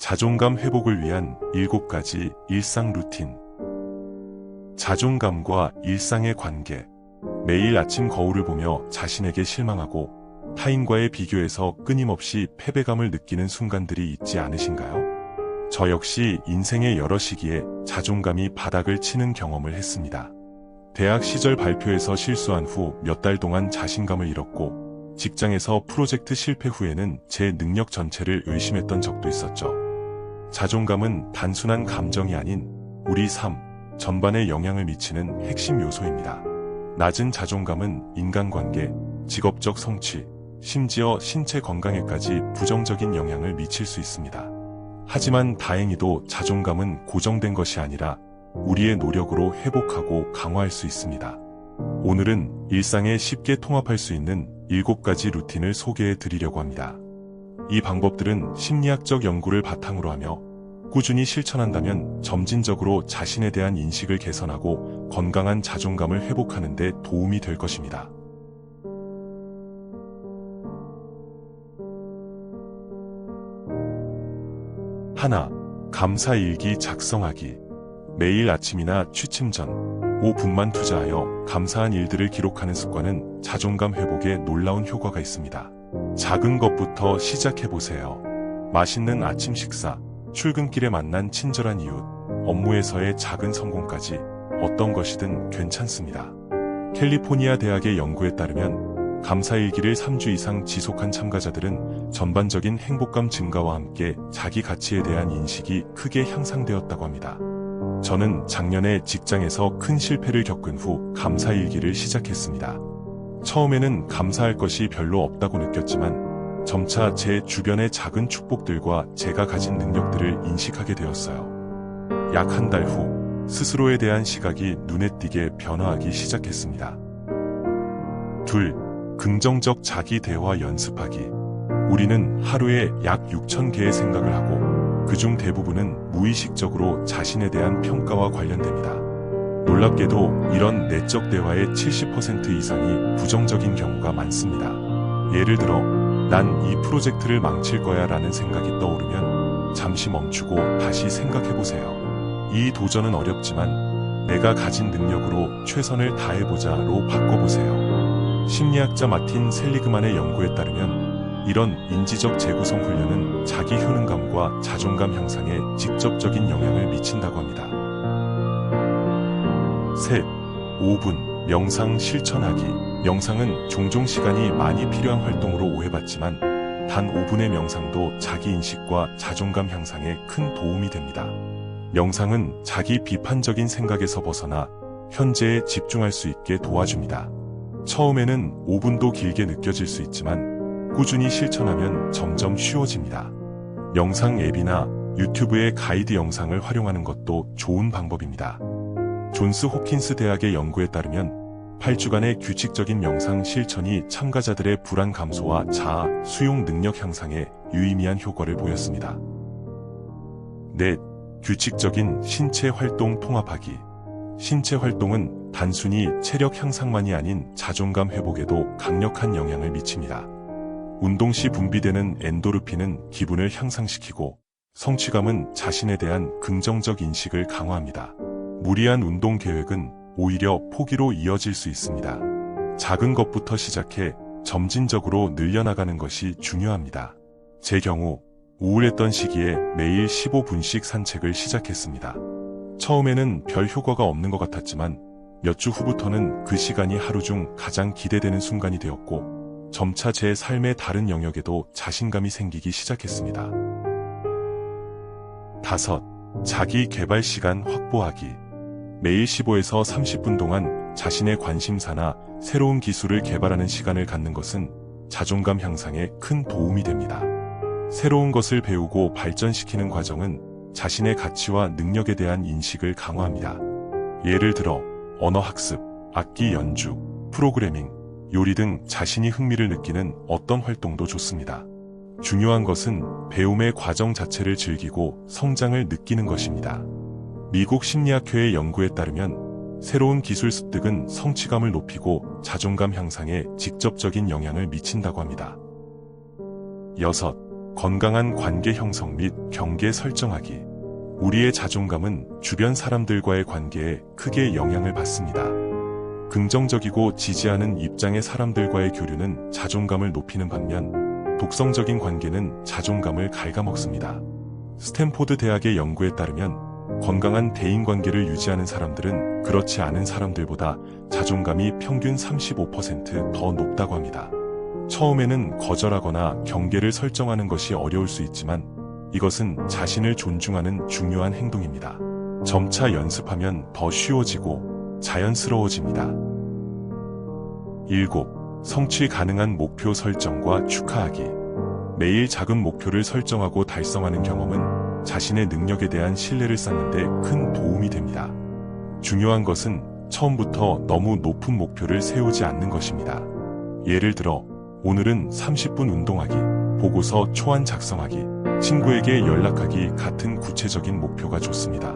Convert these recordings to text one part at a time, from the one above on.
자존감 회복을 위한 7가지 일상 루틴. 자존감과 일상의 관계. 매일 아침 거울을 보며 자신에게 실망하고 타인과의 비교에서 끊임없이 패배감을 느끼는 순간들이 있지 않으신가요? 저 역시 인생의 여러 시기에 자존감이 바닥을 치는 경험을 했습니다. 대학 시절 발표에서 실수한 후 몇 달 동안 자신감을 잃었고, 직장에서 프로젝트 실패 후에는 제 능력 전체를 의심했던 적도 있었죠. 자존감은 단순한 감정이 아닌 우리 삶 전반에 영향을 미치는 핵심 요소입니다. 낮은 자존감은 인간관계, 직업적 성취, 심지어 신체 건강에까지 부정적인 영향을 미칠 수 있습니다. 하지만 다행히도 자존감은 고정된 것이 아니라 우리의 노력으로 회복하고 강화할 수 있습니다. 오늘은 일상에 쉽게 통합할 수 있는 7가지 루틴을 소개해 드리려고 합니다. 이 방법들은 심리학적 연구를 바탕으로 하며 꾸준히 실천한다면 점진적으로 자신에 대한 인식을 개선하고 건강한 자존감을 회복하는 데 도움이 될 것입니다. 하나, 감사일기 작성하기. 매일 아침이나 취침 전 5분만 투자하여 감사한 일들을 기록하는 습관은 자존감 회복에 놀라운 효과가 있습니다. 작은 것부터 시작해보세요. 맛있는 아침 식사, 출근길에 만난 친절한 이웃, 업무에서의 작은 성공까지 어떤 것이든 괜찮습니다. 캘리포니아 대학의 연구에 따르면 감사일기를 3주 이상 지속한 참가자들은 전반적인 행복감 증가와 함께 자기 가치에 대한 인식이 크게 향상되었다고 합니다. 저는 작년에 직장에서 큰 실패를 겪은 후 감사일기를 시작했습니다. 처음에는 감사할 것이 별로 없다고 느꼈지만 점차 제 주변의 작은 축복들과 제가 가진 능력들을 인식하게 되었어요. 약 한 달 후 스스로에 대한 시각이 눈에 띄게 변화하기 시작했습니다. 2. 긍정적 자기 대화 연습하기. 우리는 하루에 약 6,000개의 생각을 하고 그중 대부분은 무의식적으로 자신에 대한 평가와 관련됩니다. 놀랍게도 이런 내적 대화의 70% 이상이 부정적인 경우가 많습니다. 예를 들어 난 이 프로젝트를 망칠 거야 라는 생각이 떠오르면 잠시 멈추고 다시 생각해보세요. 이 도전은 어렵지만 내가 가진 능력으로 최선을 다해보자로 바꿔보세요. 심리학자 마틴 셀리그만의 연구에 따르면 이런 인지적 재구성 훈련은 자기 효능감과 자존감 향상에 직접적인 영향을 미친다고 합니다. 셋, 5분 명상 실천하기. 명상은 종종 시간이 많이 필요한 활동으로 오해받지만 단 5분의 명상도 자기인식과 자존감 향상에 큰 도움이 됩니다. 명상은 자기 비판적인 생각에서 벗어나 현재에 집중할 수 있게 도와줍니다. 처음에는 5분도 길게 느껴질 수 있지만 꾸준히 실천하면 점점 쉬워집니다. 명상 앱이나 유튜브의 가이드 영상을 활용하는 것도 좋은 방법입니다. 존스 홉킨스 대학의 연구에 따르면 8주간의 규칙적인 명상 실천이 참가자들의 불안 감소와 자아, 수용 능력 향상에 유의미한 효과를 보였습니다. 넷, 규칙적인 신체 활동 통합하기. 신체 활동은 단순히 체력 향상만이 아닌 자존감 회복에도 강력한 영향을 미칩니다. 운동 시 분비되는 엔도르핀은 기분을 향상시키고 성취감은 자신에 대한 긍정적 인식을 강화합니다. 무리한 운동 계획은 오히려 포기로 이어질 수 있습니다. 작은 것부터 시작해 점진적으로 늘려나가는 것이 중요합니다. 제 경우 우울했던 시기에 매일 15분씩 산책을 시작했습니다. 처음에는 별 효과가 없는 것 같았지만 몇 주 후부터는 그 시간이 하루 중 가장 기대되는 순간이 되었고 점차 제 삶의 다른 영역에도 자신감이 생기기 시작했습니다. 5. 자기 개발 시간 확보하기. 매일 15에서 30분 동안 자신의 관심사나 새로운 기술을 개발하는 시간을 갖는 것은 자존감 향상에 큰 도움이 됩니다. 새로운 것을 배우고 발전시키는 과정은 자신의 가치와 능력에 대한 인식을 강화합니다. 예를 들어 언어 학습, 악기 연주, 프로그래밍, 요리 등 자신이 흥미를 느끼는 어떤 활동도 좋습니다. 중요한 것은 배움의 과정 자체를 즐기고 성장을 느끼는 것입니다. 미국 심리학회의 연구에 따르면 새로운 기술 습득은 성취감을 높이고 자존감 향상에 직접적인 영향을 미친다고 합니다. 6. 건강한 관계 형성 및 경계 설정하기. 우리의 자존감은 주변 사람들과의 관계에 크게 영향을 받습니다. 긍정적이고 지지하는 입장의 사람들과의 교류는 자존감을 높이는 반면 독성적인 관계는 자존감을 갉아먹습니다. 스탠포드 대학의 연구에 따르면 건강한 대인관계를 유지하는 사람들은 그렇지 않은 사람들보다 자존감이 평균 35% 더 높다고 합니다. 처음에는 거절하거나 경계를 설정하는 것이 어려울 수 있지만 이것은 자신을 존중하는 중요한 행동입니다. 점차 연습하면 더 쉬워지고 자연스러워집니다. 7. 성취 가능한 목표 설정과 축하하기. 매일 작은 목표를 설정하고 달성하는 경험은 자신의 능력에 대한 신뢰를 쌓는 데 큰 도움이 됩니다. 중요한 것은 처음부터 너무 높은 목표를 세우지 않는 것입니다. 예를 들어 오늘은 30분 운동하기, 보고서 초안 작성하기, 친구에게 연락하기 같은 구체적인 목표가 좋습니다.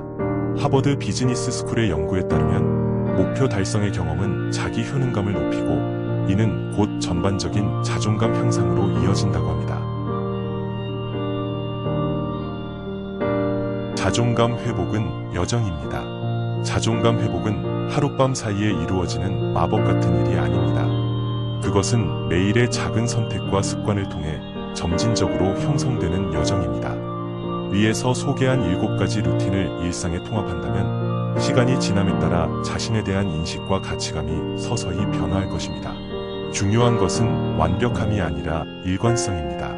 하버드 비즈니스 스쿨의 연구에 따르면 목표 달성의 경험은 자기 효능감을 높이고 이는 곧 전반적인 자존감 향상으로 이어진다고 합니다. 자존감 회복은 여정입니다. 자존감 회복은 하룻밤 사이에 이루어지는 마법 같은 일이 아닙니다. 그것은 매일의 작은 선택과 습관을 통해 점진적으로 형성되는 여정입니다. 위에서 소개한 7가지 루틴을 일상에 통합한다면 시간이 지남에 따라 자신에 대한 인식과 가치감이 서서히 변화할 것입니다. 중요한 것은 완벽함이 아니라 일관성입니다.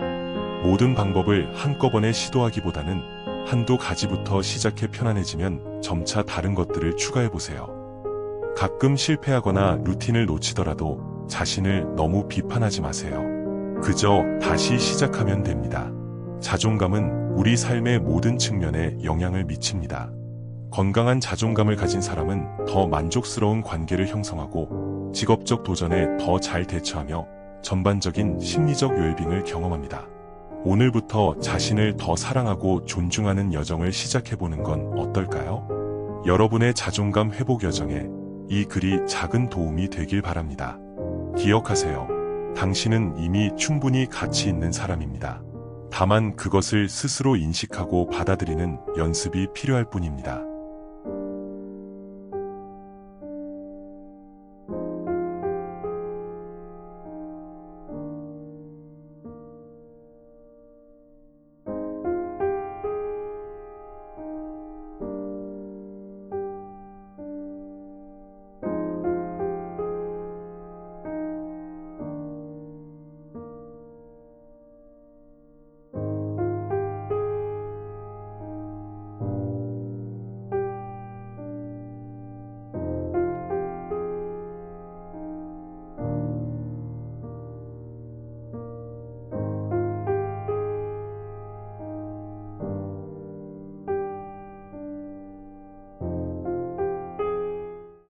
모든 방법을 한꺼번에 시도하기보다는 한두 가지부터 시작해 편안해지면 점차 다른 것들을 추가해보세요. 가끔 실패하거나 루틴을 놓치더라도 자신을 너무 비판하지 마세요. 그저 다시 시작하면 됩니다. 자존감은 우리 삶의 모든 측면에 영향을 미칩니다. 건강한 자존감을 가진 사람은 더 만족스러운 관계를 형성하고 직업적 도전에 더 잘 대처하며 전반적인 심리적 웰빙을 경험합니다. 오늘부터 자신을 더 사랑하고 존중하는 여정을 시작해보는 건 어떨까요? 여러분의 자존감 회복 여정에 이 글이 작은 도움이 되길 바랍니다. 기억하세요. 당신은 이미 충분히 가치 있는 사람입니다. 다만 그것을 스스로 인식하고 받아들이는 연습이 필요할 뿐입니다.